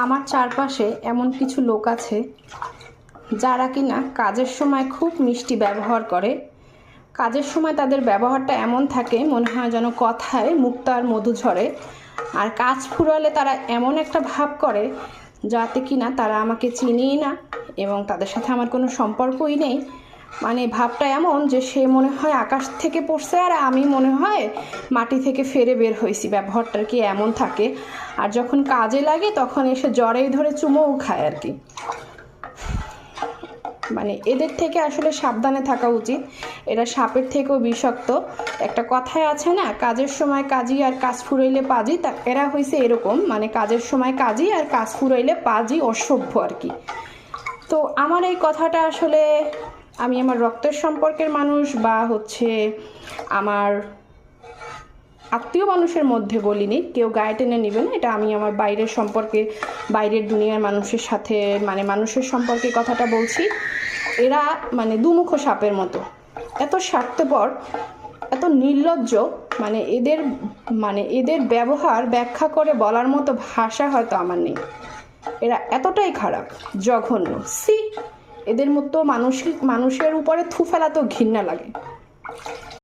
আমার চারপাশে এমন কিছু লোক আছে যারা কিনা কাজের সময় খুব মিষ্টি ব্যবহার করে। কাজের সময় তাদের ব্যবহারটা এমন থাকে মনে হয় যেন কথায় মুক্তার মধু ঝরে, আর কাজ ফুরালে তারা এমন একটা ভাব করে যাতে কিনা তারা আমাকে চিনেই না এবং তাদের সাথে আমার কোনো সম্পর্কই নেই। মানে ভাবটা এমন যে সে মনে হয় আকাশ থেকে পড়ছে আর আমি মনে হয় মাটি থেকে ফেরে বের হয়েছি। ব্যবহারটা কি এমন থাকে, আর যখন কাজে লাগে তখন এসে জ্বরেই ধরে চুমোও খায় আর কি। মানে এদের থেকে আসলে সাবধানে থাকা উচিত, এরা সাপের থেকেও বিষাক্ত। একটা কথায় আছে না, কাজের সময় কাজী আর কাজ ফুরাইলে পাজি, তা এরা হয়েছে এরকম, মানে কাজের সময় কাজী আর কাজ ফুরাইলে পাজি, অসভ্য আর কি। তো আমার এই কথাটা আসলে আমি আমার রক্তের সম্পর্কের মানুষ বা আমার আত্মীয় মানুষের মধ্যে বলিনি, কেউ গায়ে টেনে নেবে না, এটা আমি আমার বাইরের সম্পর্কে, বাইরের দুনিয়ার মানুষের সাথে, মানে মানুষের সম্পর্কে কথাটা বলছি। এরা মানে দুমুখো সাপের মতো, এত স্বার্থপর, এত নির্লজ্জ, মানে এদের ব্যবহার ব্যাখ্যা করে বলার মতো ভাষা হয়তো আমার নেই। এরা এতটাই খারাপ, জঘন্য, সি এদের মতো মানুষের উপরে থু ফেলা তো ঘৃণা লাগে।